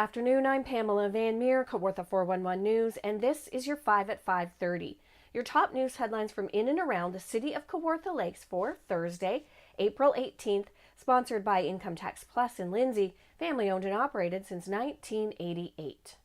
afternoon, I'm Pamela Van Meer, Kawartha 411 News, and this is your 5 at 5:30. Your top news headlines from in and around the city of Kawartha Lakes for Thursday, April 18th, sponsored by Income Tax Plus in Lindsay, family owned and operated since 1988.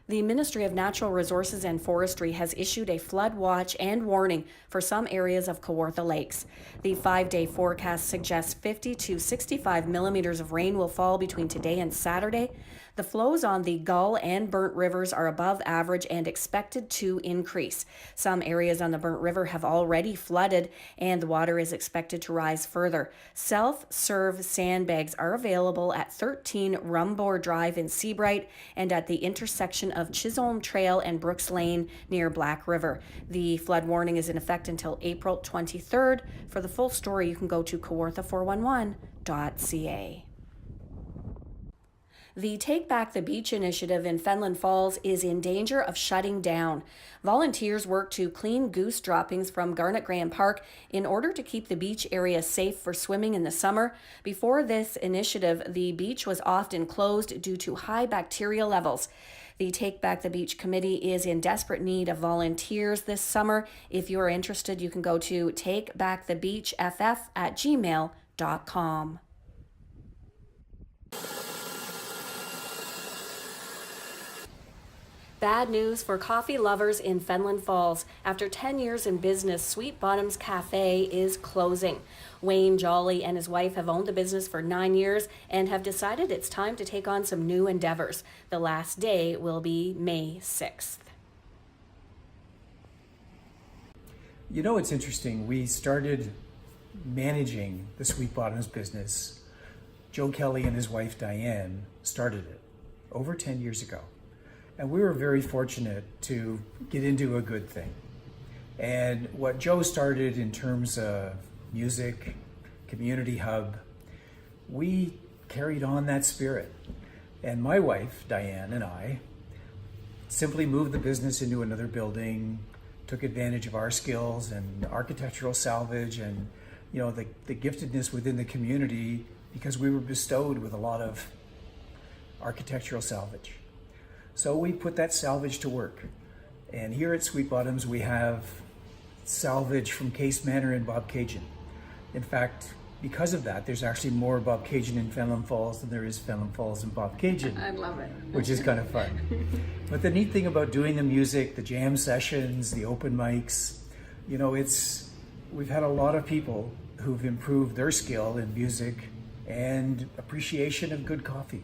The Ministry of Natural Resources and Forestry has issued a flood watch and warning for some areas of Kawartha Lakes. The 5-day forecast suggests 50 to 65 millimeters of rain will fall between today and Saturday. The flows on the Gull and Burnt Rivers are above average and expected to increase. Some areas on the Burnt River have already flooded, and the water is expected to rise further. Self-serve sandbags are available at 13 Rumbore Drive in Seabright and at the intersection of Chisholm Trail and Brooks Lane near Black River. The flood warning is in effect until April 23rd. For the full story, you can go to kawartha411.ca. The Take Back the Beach initiative in Fenelon Falls is in danger of shutting down. Volunteers work to clean goose droppings from Garnet Graham Park in order to keep the beach area safe for swimming in the summer. Before this initiative, the beach was often closed due to high bacteria levels. The Take Back the Beach committee is in desperate need of volunteers this summer. If you are interested, you can go to takebackthebeachff@gmail.com. Bad news for coffee lovers in Fenelon Falls. After 10 years in business, Sweet Bottoms Cafe is closing. Wayne Jolly and his wife have owned the business for 9 years and have decided it's time to take on some new endeavors. The last day will be May 6th. You know, it's interesting. We started managing the Sweet Bottoms business. Joe Kelly and his wife Diane started it over 10 years ago. And we were very fortunate to get into a good thing. And what Joe started in terms of music, community hub, we carried on that spirit. And my wife, Diane, and I simply moved the business into another building, took advantage of our skills and architectural salvage and, you know, the giftedness within the community, because we were bestowed with a lot of architectural salvage. So we put that salvage to work. And here at Sweet Bottoms, we have salvage from Case Manor and Bobcaygeon. In fact, because of that, there's actually more Bobcaygeon in Fenelon Falls than there is Fenelon Falls and Bobcaygeon. I love it. Which is kind of fun. But the neat thing about doing the music, the jam sessions, the open mics, you know, we've had a lot of people who've improved their skill in music and appreciation of good coffee.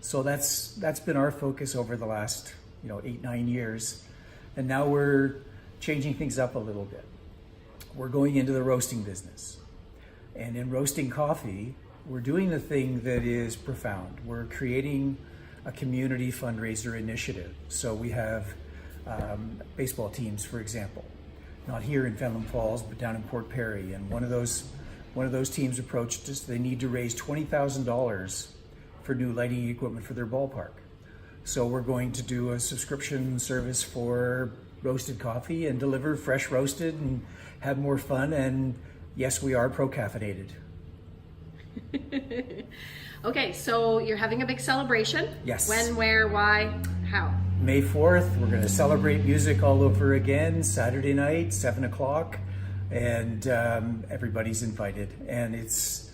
So that's been our focus over the last, 8-9 years. And now we're changing things up a little bit. We're going into the roasting business. And in roasting coffee, we're doing the thing that is profound. We're creating a community fundraiser initiative. So we have baseball teams, for example, not here in Fenelon Falls, but down in Port Perry. And one of those teams approached us. They need to raise $20,000 for new lighting equipment for their ballpark. So we're going to do a subscription service for roasted coffee and deliver fresh roasted and have more fun. And yes, we are pro-caffeinated. Okay, so you're having a big celebration? Yes. When, where, why, how? May 4th, we're going to celebrate music all over again, Saturday night, 7 o'clock, and everybody's invited. And it's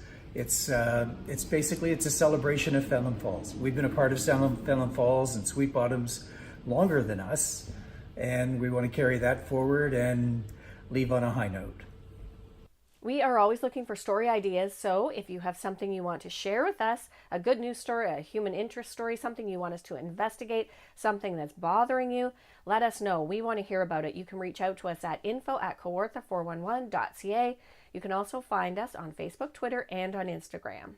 basically a celebration of Fenelon Falls. We've been a part of Fenelon Falls and Sweet Bottoms longer than us, and we want to carry that forward and leave on a high note. We are always looking for story ideas, so if you have something you want to share with us, a good news story, a human interest story, something you want us to investigate, something that's bothering you, let us know. We want to hear about it. You can reach out to us at info@kawartha411.ca. You can also find us on Facebook, Twitter, and on Instagram.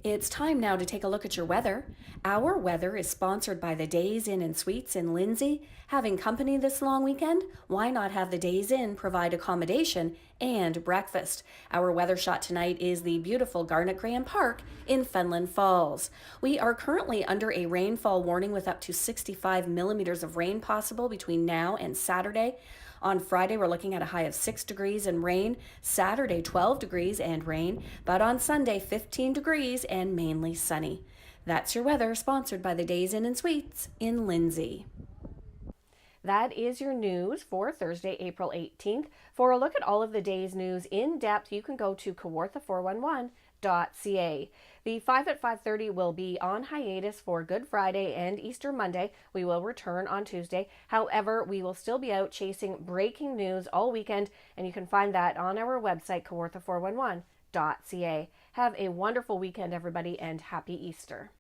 It's time now to take a look at your weather. Our weather is sponsored by the Days Inn and Suites in Lindsay. Having company this long weekend? Why not have the Days Inn provide accommodation and breakfast? Our weather shot tonight is the beautiful Garnet Graham Park in Fenelon Falls. We are currently under a rainfall warning with up to 65 millimeters of rain possible between now and Saturday. On Friday, we're looking at a high of 6 degrees and rain. Saturday, 12 degrees and rain. But on Sunday, 15 degrees and mainly sunny. That's your weather, sponsored by the Days Inn and Suites in Lindsay. That is your news for Thursday, April 18th. For a look at all of the day's news in depth, you can go to Kawartha411.ca. The 5 at 5:30 will be on hiatus for Good Friday and Easter Monday. We will return on Tuesday. However, we will still be out chasing breaking news all weekend, and you can find that on our website, Kawartha411.ca. Have a wonderful weekend, everybody, and happy Easter.